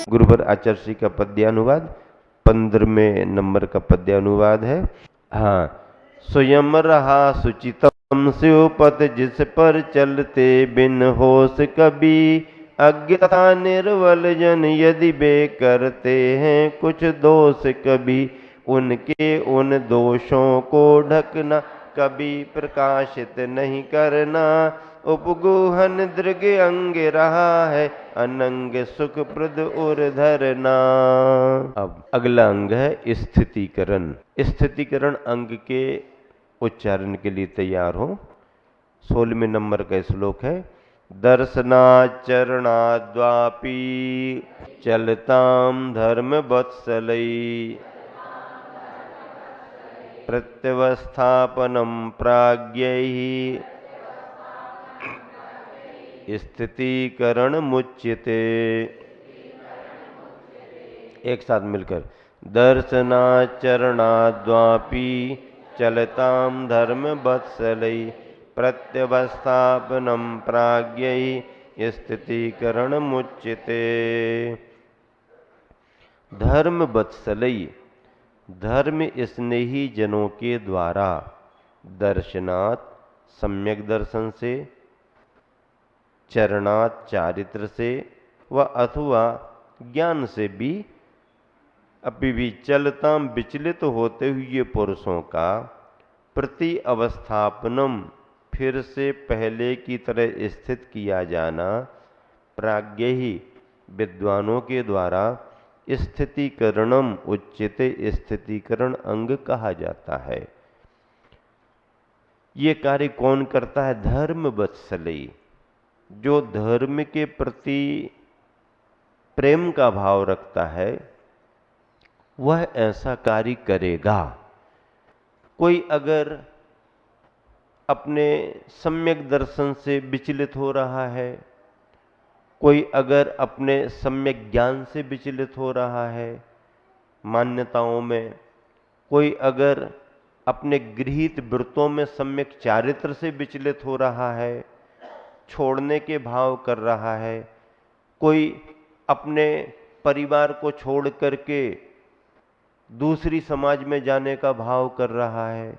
गुरुवर आचार्य श्री का पद्यानुवाद 15वें नंबर का पद्यानुवाद है। हाँ, स्वयं रहा सुचितम शिवपथ जिस पर चलते बिन होश कभी, अज्ञ तथा निर्बल जन यदि वे करते हैं कुछ दोष कभी, उनके उन दोषों को ढकना कभी प्रकाशित नहीं करना, उपगुहन दृग अंग रहा है अनंग सुख प्रद उर धरना। अब अगला अंग है स्थितिकरण। स्थितिकरण अंग के उच्चारण के लिए तैयार हो। 16वें नंबर का श्लोक है। दर्शनाचरणाद्वापि चलताम धर्म वत्सलै, प्रत्यवस्थापनम प्राज्ञैः स्थितिकरण मुच्यते। एक साथ मिलकर, दर्शनाचरणाद्वापि चलताम धर्म वत्सलै, प्रत्यवस्थापनम प्राज्ञैः स्थितिकरण मुच्यते। धर्म वत्सलै, धर्म स्नेही जनों के द्वारा, दर्शनात् सम्यक दर्शन से, चरणात् चारित्र से, व अथवा ज्ञान से भी, अभी भी चलता विचलित होते हुए पुरुषों का, प्रति अवस्थापनम फिर से पहले की तरह स्थित किया जाना, प्राज्ञ ही विद्वानों के द्वारा, स्थितिकरणम उच्यते, स्थितिकरण अंग कहा जाता है। ये कार्य कौन करता है? धर्म वत्सलै, जो धर्म के प्रति प्रेम का भाव रखता है वह ऐसा कार्य करेगा। कोई अगर अपने सम्यक दर्शन से विचलित हो रहा है, कोई अगर अपने सम्यक ज्ञान से विचलित हो रहा है मान्यताओं में, कोई अगर अपने गृहीत वृत्तों में सम्यक चारित्र से विचलित हो रहा है, छोड़ने के भाव कर रहा है, कोई अपने परिवार को छोड़ करके दूसरी समाज में जाने का भाव कर रहा है,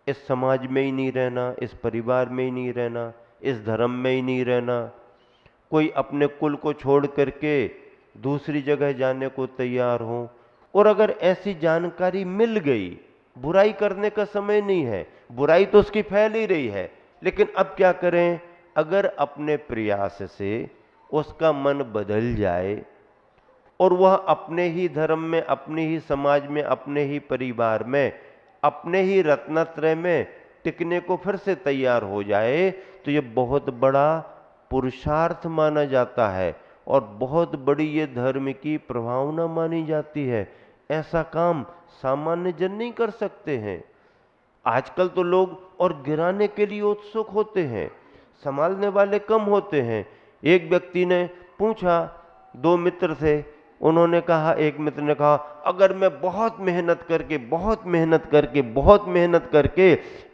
इस समाज में ही नहीं रहना, इस परिवार में ही नहीं रहना, इस धर्म में ही नहीं रहना, कोई अपने कुल को छोड़ करके दूसरी जगह जाने को तैयार हो, और अगर ऐसी जानकारी मिल गई, बुराई करने का समय नहीं है, बुराई तो उसकी फैल ही रही है, लेकिन अब क्या करें? अगर अपने प्रयास से उसका मन बदल जाए और वह अपने ही धर्म में, अपने ही समाज में, अपने ही परिवार में, अपने ही रत्नत्रय में टिकने को फिर से तैयार हो जाए, तो ये बहुत बड़ा पुरुषार्थ माना जाता है और बहुत बड़ी ये धर्म की प्रभावना मानी जाती है। ऐसा काम सामान्य जन नहीं कर सकते हैं। आजकल तो लोग और गिराने के लिए उत्सुक होते हैं, संभालने वाले कम होते हैं। एक व्यक्ति ने पूछा, दो मित्र थे, उन्होंने कहा, एक मित्र ने कहा, अगर मैं बहुत मेहनत करके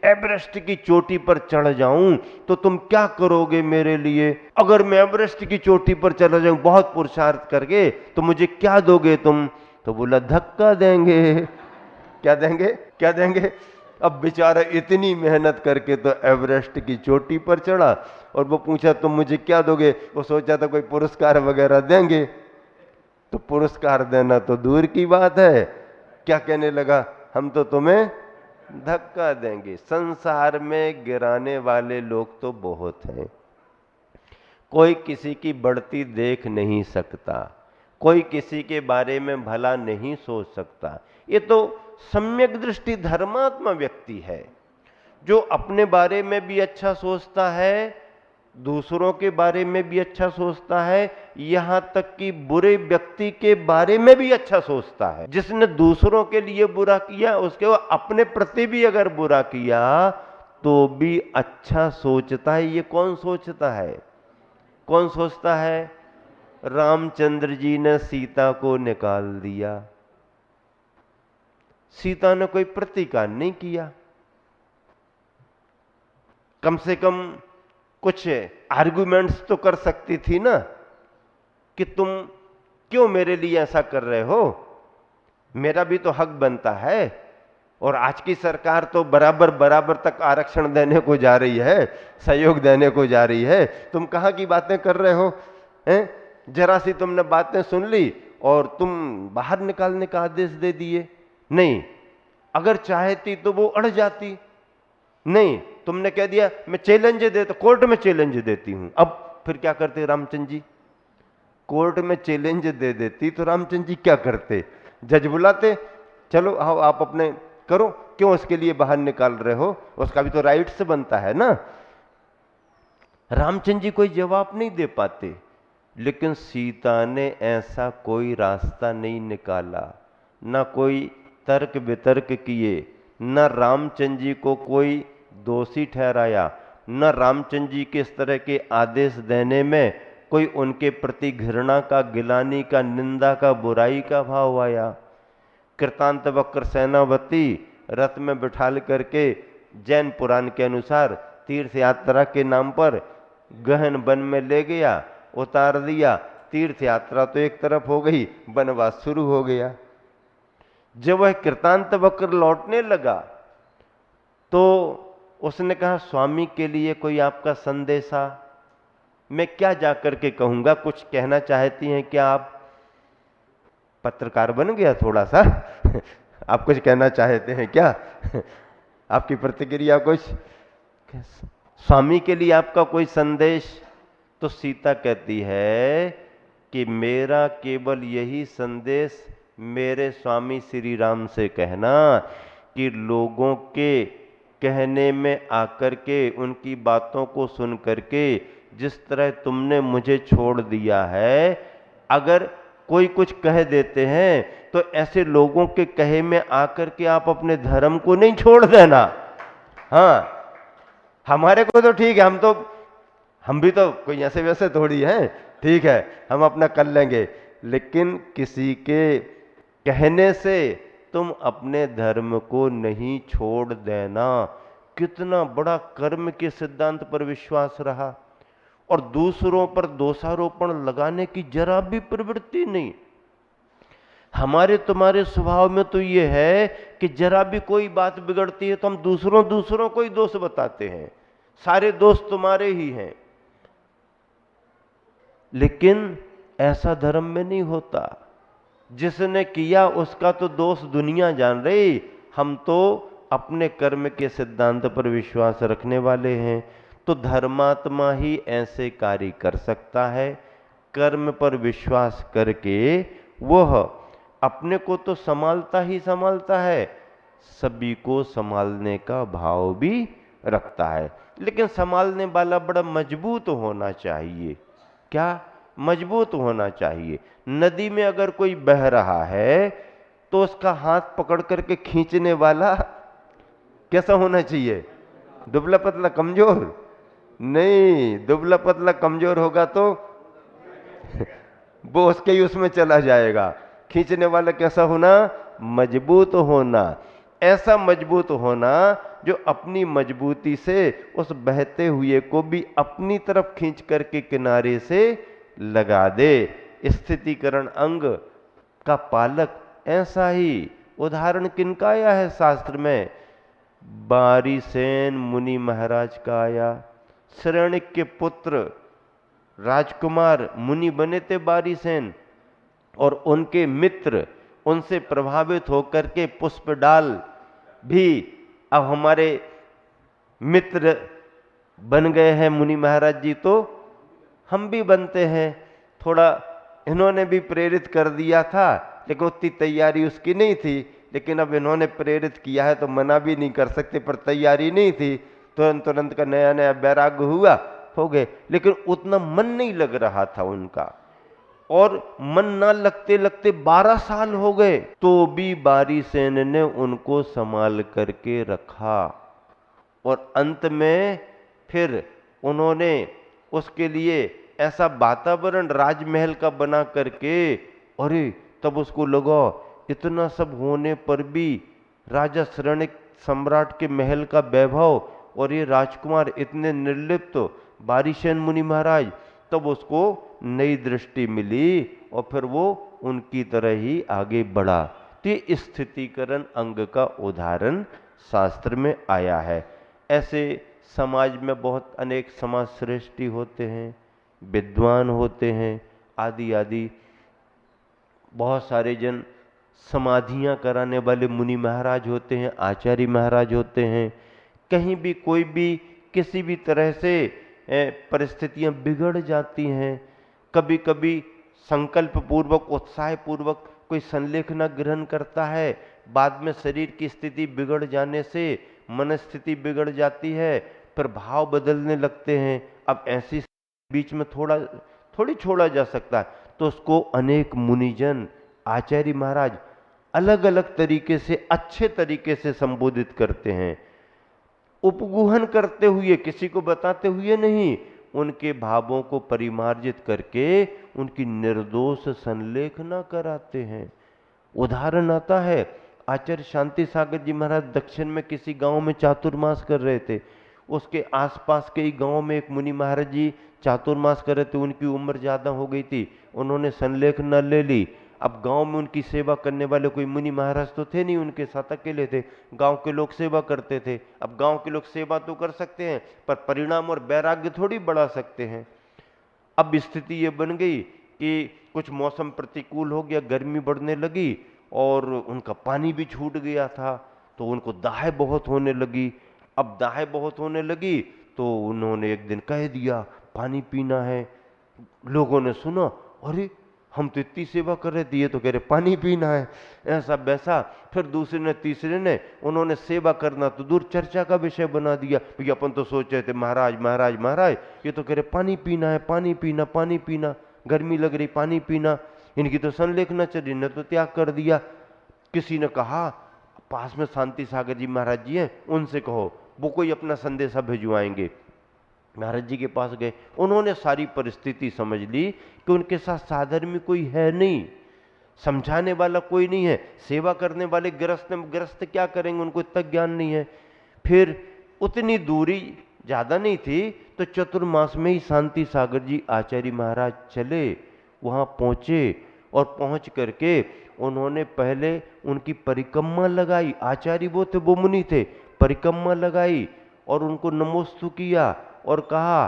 एवरेस्ट की चोटी पर चढ़ जाऊं तो तुम क्या करोगे मेरे लिए? अगर मैं एवरेस्ट की चोटी पर चढ़ जाऊं बहुत पुरुषार्थ करके, तो मुझे क्या दोगे तुम? तो बोला, धक्का देंगे। क्या देंगे? क्या देंगे? अब बेचारा इतनी मेहनत करके तो एवरेस्ट की चोटी पर चढ़ा, और वो पूछा तुम मुझे क्या दोगे? वो सोचा था कोई पुरस्कार वगैरह देंगे, तो पुरस्कार देना तो दूर की बात है, क्या कहने लगा, हम तो तुम्हें धक्का देंगे। संसार में गिराने वाले लोग तो बहुत हैं। कोई किसी की बढ़ती देख नहीं सकता, कोई किसी के बारे में भला नहीं सोच सकता। ये तो सम्यक दृष्टि धर्मात्मा व्यक्ति है, जो अपने बारे में भी अच्छा सोचता है, दूसरों के बारे में भी अच्छा सोचता है, यहां तक कि बुरे व्यक्ति के बारे में भी अच्छा सोचता है। जिसने दूसरों के लिए बुरा किया, उसके वो अपने प्रति भी अगर बुरा किया तो भी अच्छा सोचता है। ये कौन सोचता है? कौन सोचता है? रामचंद्र जी ने सीता को निकाल दिया, सीता ने कोई प्रतिकार नहीं किया, कम से कम कुछ आर्गुमेंट्स तो कर सकती थी ना, कि तुम क्यों मेरे लिए ऐसा कर रहे हो? मेरा भी तो हक बनता है। और आज की सरकार तो बराबर बराबर तक आरक्षण देने को जा रही है, सहयोग देने को जा रही है। तुम कहां की बातें कर रहे हो? हैं? जरा सी तुमने बातें सुन ली और तुम बाहर निकालने का आदेश दे दिए। नहीं, अगर चाहती तो वो अड़ जाती। नहीं, तुमने कह दिया मैं चैलेंज देता, कोर्ट में चैलेंज देती हूं। अब फिर क्या करते रामचंद्र जी? कोर्ट में चैलेंज दे देती तो रामचंद्र जी क्या करते? जज बुलाते, चलो आओ आप अपने करो, क्यों उसके लिए बाहर निकाल रहे हो? उसका भी तो राइट से बनता है ना। रामचंद्र जी कोई जवाब नहीं दे पाते, लेकिन सीता ने ऐसा कोई रास्ता नहीं निकाला, ना कोई तर्क वितर्क किए, न रामचंद्र जी को कोई दोषी ठहराया, न रामचंद्र जी के इस तरह के आदेश देने में कोई उनके प्रति घृणा का, गिलानी का, निंदा का, बुराई का भाव आया। कृतांत वक्र सेनापति रथ में बिठाल करके जैन पुराण के अनुसार तीर्थ यात्रा के नाम पर गहन वन में ले गया, उतार दिया। तीर्थ यात्रा तो एक तरफ हो गई, वनवास शुरू हो गया। जब वह कृतांत वक्र लौटने लगा तो उसने कहा, स्वामी के लिए कोई आपका संदेशा? मैं क्या जाकर के कहूंगा? कुछ कहना चाहती हैं क्या आप? पत्रकार बन गया थोड़ा सा। आप कुछ कहना चाहते हैं क्या? आपकी प्रतिक्रिया कुछ? स्वामी के लिए आपका कोई संदेश? तो सीता कहती है कि मेरा केवल यही संदेश मेरे स्वामी श्री राम से कहना कि लोगों के कहने में आकर के, उनकी बातों को सुन करके जिस तरह तुमने मुझे छोड़ दिया है, अगर कोई कुछ कह देते हैं तो ऐसे लोगों के कहे में आकर के आप अपने धर्म को नहीं छोड़ देना। हाँ, हमारे को तो ठीक है, हम भी तो कोई ऐसे वैसे थोड़ी हैं, ठीक है हम अपना कर लेंगे, लेकिन किसी के कहने से तुम अपने धर्म को नहीं छोड़ देना। कितना बड़ा कर्म के सिद्धांत पर विश्वास रहा, और दूसरों पर दोषारोपण लगाने की जरा भी प्रवृत्ति नहीं। हमारे तुम्हारे स्वभाव में तो ये है कि जरा भी कोई बात बिगड़ती है तो हम दूसरों को ही दोष बताते हैं, सारे दोष तुम्हारे ही हैं। लेकिन ऐसा धर्म में नहीं होता। जिसने किया उसका तो दोष दुनिया जान रही, हम तो अपने कर्म के सिद्धांत पर विश्वास रखने वाले हैं। तो धर्मात्मा ही ऐसे कार्य कर सकता है। कर्म पर विश्वास करके वह अपने को तो संभालता ही संभालता है, सभी को संभालने का भाव भी रखता है। लेकिन संभालने वाला बड़ा मजबूत होना चाहिए। क्या? मजबूत होना चाहिए। नदी में अगर कोई बह रहा है तो उसका हाथ पकड़ करके खींचने वाला कैसा होना चाहिए? दुबला पतला कमजोर नहीं, दुबला पतला कमजोर होगा तो वो उसके ही उसमें चला जाएगा। खींचने वाला कैसा होना? मजबूत होना। ऐसा मजबूत होना जो अपनी मजबूती से उस बहते हुए को भी अपनी तरफ खींच करके किनारे से लगा दे। स्थितिकरण अंग का पालक ऐसा ही उदाहरण किनका आया है शास्त्र में? बारीसेन मुनि महाराज का आया। श्रेणिक के पुत्र राजकुमार मुनि बने थे बारीसेन, और उनके मित्र उनसे प्रभावित होकर के पुष्पडाल भी अब हमारे मित्र बन गए हैं मुनि महाराज जी, तो हम भी बनते हैं। थोड़ा इन्होंने भी प्रेरित कर दिया था, लेकिन उतनी तैयारी उसकी नहीं थी। लेकिन अब इन्होंने प्रेरित किया है तो मना भी नहीं कर सकते, पर तैयारी नहीं थी। तुरंत का नया नया वैराग्य हुआ, हो गए, लेकिन उतना मन नहीं लग रहा था उनका। और मन ना लगते लगते 12 साल हो गए तो भी बारीसेन ने उनको संभाल करके रखा। और अंत में फिर उन्होंने उसके लिए ऐसा वातावरण राजमहल का बना करके, अरे तब उसको लगा इतना सब होने पर भी राजा श्रेणिक सम्राट के महल का वैभव और ये राजकुमार इतने निर्लिप्त बारीसेन मुनि महाराज, तब उसको नई दृष्टि मिली और फिर वो उनकी तरह ही आगे बढ़ा। तो ये स्थितिकरण अंग का उदाहरण शास्त्र में आया है। ऐसे समाज में बहुत अनेक समाज श्रेष्ठी होते हैं, विद्वान होते हैं, आदि आदि। बहुत सारे जन समाधियां कराने वाले मुनि महाराज होते हैं, आचार्य महाराज होते हैं। कहीं भी कोई भी किसी भी तरह से परिस्थितियां बिगड़ जाती हैं, कभी कभी संकल्प पूर्वक उत्साह पूर्वक कोई संलेखना ग्रहण करता है, बाद में शरीर की स्थिति बिगड़ जाने से मन स्थिति बिगड़ जाती है, फिर भाव बदलने लगते हैं। अब ऐसी बीच में थोड़ी छोड़ा जा सकता है, तो उसको अनेक मुनिजन आचार्य महाराज अलग अलग तरीके से अच्छे तरीके से संबोधित करते हैं, उपगुहन करते हुए, किसी को बताते हुए नहीं, उनके भावों को परिमार्जित करके उनकी निर्दोष संलेखना कराते हैं। उदाहरण आता है, आचार्य शांति सागर जी महाराज दक्षिण में किसी गांव में चातुर्मास कर रहे थे। उसके आसपास के ही गांव में एक मुनि महाराज जी चातुर्मास कर रहे थे, उनकी उम्र ज्यादा हो गई थी, उन्होंने संलेखना ले ली। अब गांव में उनकी सेवा करने वाले कोई मुनि महाराज तो थे नहीं, उनके साथ अकेले थे, गांव के लोग सेवा करते थे। अब गांव के लोग सेवा तो कर सकते हैं, पर परिणाम और वैराग्य थोड़ी बढ़ा सकते हैं। अब स्थिति ये बन गई कि कुछ मौसम प्रतिकूल हो गया, गर्मी बढ़ने लगी और उनका पानी भी छूट गया था, तो उनको दाह बहुत होने लगी। अब दाह बहुत होने लगी तो उन्होंने एक दिन कह दिया पानी पीना है। लोगों ने सुना, अरे हम तो इतनी सेवा कर रहे थे, ये तो कह रहे पानी पीना है, ऐसा वैसा। फिर दूसरे ने तीसरे ने, उन्होंने सेवा करना तो दूर चर्चा का विषय बना दिया। भैया अपन तो सोच रहे थे महाराज महाराज महाराज, ये तो कह रहे पानी पीना है, पानी पीना पानी पीना, गर्मी लग रही पानी पीना, इनकी तो संलेखना चली, ने तो त्याग कर दिया। किसी ने कहा पास में शांति सागर जी महाराज जी हैं, उनसे कहो, वो कोई अपना संदेशा भिजवाएंगे। महाराज जी के पास गए, उन्होंने सारी परिस्थिति समझ ली कि उनके साथ साधर्मी कोई है नहीं, समझाने वाला कोई नहीं है, सेवा करने वाले ग्रस्त क्या करेंगे, उनको इतना ज्ञान नहीं है। फिर उतनी दूरी ज्यादा नहीं थी, तो चतुर्मास में ही शांति सागर जी आचार्य महाराज चले, वहां पहुंचे और पहुंच करके उन्होंने पहले उनकी परिक्रमा लगाई। आचार्य वो थे, वो मुनि थे, परिक्रमा लगाई और उनको नमोस्तु किया और कहा,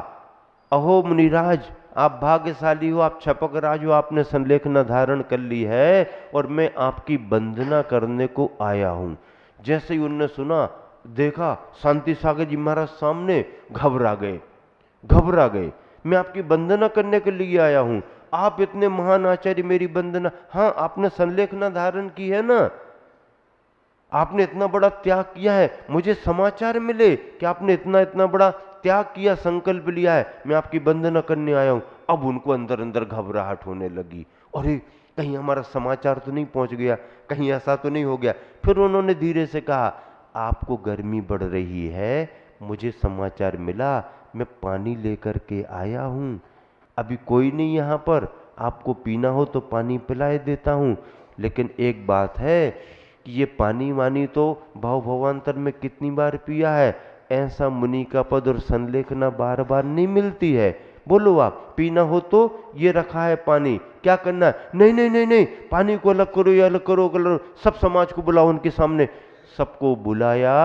अहो मुनिराज, आप भाग्यशाली हो, आप छपक राज हो, आपने संलेखना धारण कर ली है और मैं आपकी वंदना करने को आया हूं। जैसे ही उनने सुना, देखा शांति सागर जी महाराज सामने, घबरा गए। मैं आपकी वंदना करने के लिए आया हूं, आप इतने महान आचार्य, मेरी वंदना। हाँ, आपने संलेखना धारण की है ना, आपने इतना बड़ा त्याग किया है, मुझे समाचार मिले कि आपने इतना बड़ा त्याग किया, संकल्प लिया है, मैं आपकी वंदना करने आया हूं। अब उनको अंदर अंदर घबराहट होने लगी, अरे कहीं हमारा समाचार तो नहीं पहुंच गया, कहीं ऐसा तो नहीं हो गया। फिर उन्होंने धीरे से कहा, आपको गर्मी बढ़ रही है, मुझे समाचार मिला, मैं पानी लेकर के आया हूं, अभी कोई नहीं यहां पर, आपको पीना हो तो पानी पिलाए देता हूं, लेकिन एक बात है कि ये पानी वानी तो भवांतर में कितनी बार पिया है, ऐसा मुनि का पद और संलेखना बार बार नहीं मिलती है। बोलो आप, पीना हो तो ये रखा है पानी, क्या करना है? नहीं नहीं नहीं नहीं, पानी को अलग करो, या अलग करो, सब समाज को बुलाओ उनके सामने। सबको बुलाया।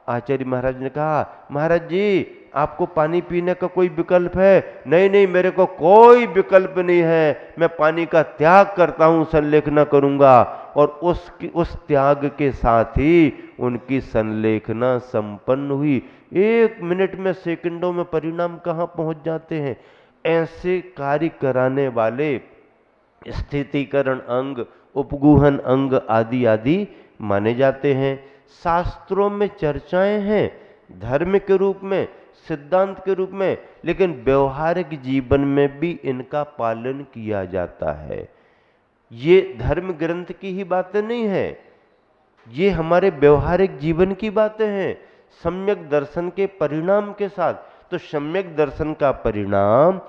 आचार्य महाराज ने कहा, महाराज जी आपको पानी पीने का कोई विकल्प है? नहीं नहीं, मेरे को कोई विकल्प नहीं है, मैं पानी का त्याग करता हूं, संलेखना करूंगा। और उस त्याग के साथ ही उनकी संलेखना संपन्न हुई। 1 मिनट में, सेकंडों में परिणाम कहां पहुंच जाते हैं। ऐसे कार्य कराने वाले स्थितिकरण अंग, उपगुहन अंग आदि आदि माने जाते हैं। शास्त्रों में चर्चाएं हैं धर्म के रूप में, सिद्धांत के रूप में, लेकिन व्यवहारिक जीवन में भी इनका पालन किया जाता है। ये धर्म ग्रंथ की ही बातें नहीं है, ये हमारे व्यवहारिक जीवन की बातें हैं, सम्यक दर्शन के परिणाम के साथ। तो सम्यक दर्शन का परिणाम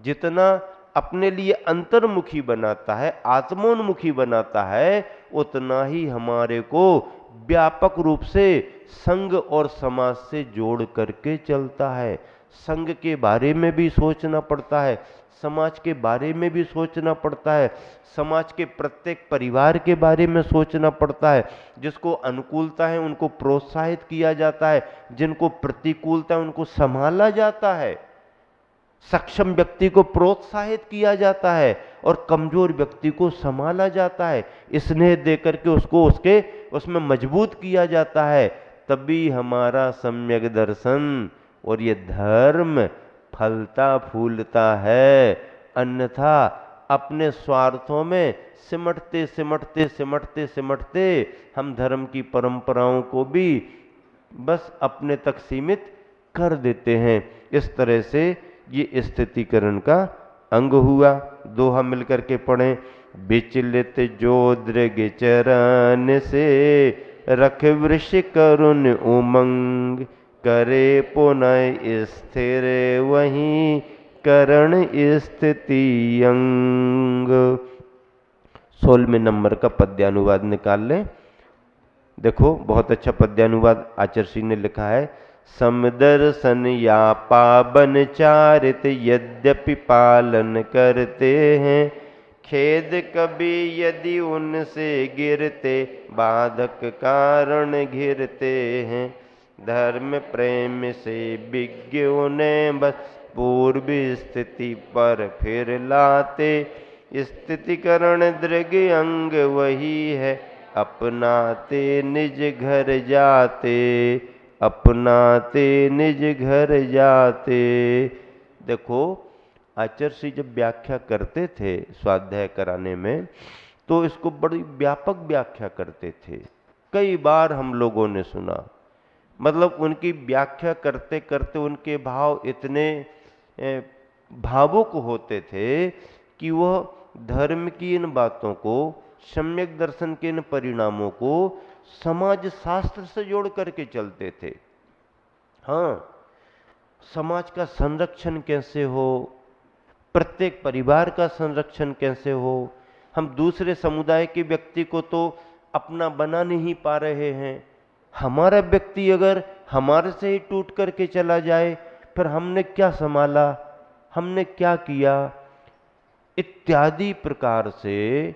जितना अपने लिए अंतर्मुखी बनाता है, आत्मोन्मुखी बनाता है, उतना ही हमारे को व्यापक रूप से संघ और समाज से जोड़ करके चलता है। संघ के बारे में भी सोचना पड़ता है, समाज के बारे में भी सोचना पड़ता है, समाज के प्रत्येक परिवार के बारे में सोचना पड़ता है। जिसको अनुकूलता है उनको प्रोत्साहित किया जाता है, जिनको प्रतिकूलता है उनको संभाला जाता है, सक्षम व्यक्ति को प्रोत्साहित किया जाता है और कमजोर व्यक्ति को संभाला जाता है, स्नेह देकर के उसको उसमें मजबूत किया जाता है। तभी हमारा सम्यक दर्शन और ये धर्म फलता फूलता है। अन्यथा अपने स्वार्थों में सिमटते सिमटते सिमटते सिमटते हम धर्म की परंपराओं को भी बस अपने तक सीमित कर देते हैं। इस तरह से ये स्थितिकरण का अंग हुआ। दोहा मिलकर के पढ़ें। विचलित जो दृग चरण से रख वृष करुण उमंग, करे पुनः स्थिर वहीं करण स्थिति अंग। 16वें नंबर का पद्यानुवाद निकाल लें। देखो बहुत अच्छा पद्यानुवाद आचार्य ने लिखा है। समदर्शन या पावन चारित यद्यपि पालन करते हैं, खेद कभी यदि उनसे गिरते बाधक कारण घिरते हैं। धर्म प्रेम से विज्ञ उन्हें बस पूर्व स्थिति पर फिर लाते, स्थितिकरण दृग अंग वही है अपनाते निज घर जाते, अपनाते निज घर जाते। देखो आचार्य जब व्याख्या करते थे स्वाध्याय कराने में तो इसको बड़ी व्यापक व्याख्या करते थे। कई बार हम लोगों ने सुना, मतलब उनकी व्याख्या करते करते उनके भाव इतने भावुक होते थे कि वह धर्म की इन बातों को, सम्यक दर्शन के इन परिणामों को समाज शास्त्र से जोड़ करके चलते थे। हाँ, समाज का संरक्षण कैसे हो, प्रत्येक परिवार का संरक्षण कैसे हो। हम दूसरे समुदाय के व्यक्ति को तो अपना बना नहीं पा रहे हैं। हमारा व्यक्ति अगर हमारे से ही टूट करके चला जाए फिर हमने क्या संभाला, हमने क्या किया, इत्यादि प्रकार से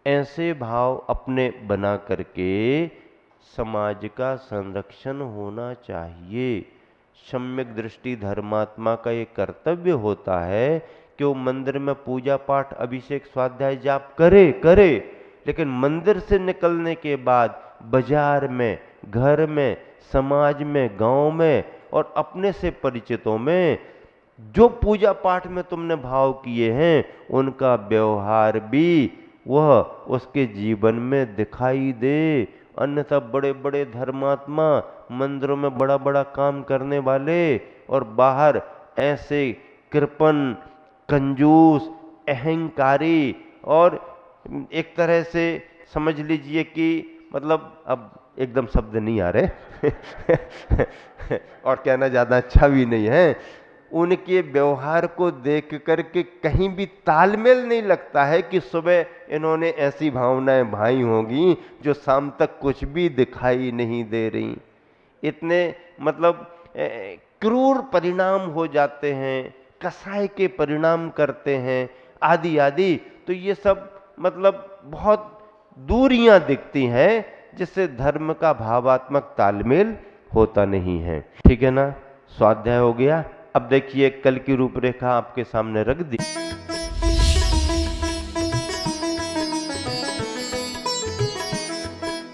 ऐसे भाव अपने बना करके समाज का संरक्षण होना चाहिए। सम्यक दृष्टि धर्मात्मा का ये कर्तव्य होता है कि वो मंदिर में पूजा पाठ अभिषेक स्वाध्याय जाप करे, लेकिन मंदिर से निकलने के बाद बाजार में, घर में, समाज में, गांव में और अपने से परिचितों में जो पूजा पाठ में तुमने भाव किए हैं उनका व्यवहार भी वह उसके जीवन में दिखाई दे। अन्यथा बड़े बड़े धर्मात्मा मंदिरों में बड़ा बड़ा काम करने वाले और बाहर ऐसे कृपण, कंजूस, अहंकारी और एक तरह से समझ लीजिए कि मतलब अब एकदम शब्द नहीं आ रहे और कहना ज़्यादा अच्छा भी नहीं है, उनके व्यवहार को देख करके कहीं भी तालमेल नहीं लगता है कि सुबह इन्होंने ऐसी भावनाएं भाई होंगी जो शाम तक कुछ भी दिखाई नहीं दे रही। इतने मतलब क्रूर परिणाम हो जाते हैं, कसाई के परिणाम करते हैं आदि आदि। तो ये सब मतलब बहुत दूरियां दिखती हैं जिससे धर्म का भावात्मक तालमेल होता नहीं है। ठीक है ना, स्वाध्याय हो गया। अब देखिए कल की रूपरेखा आपके सामने रख दी।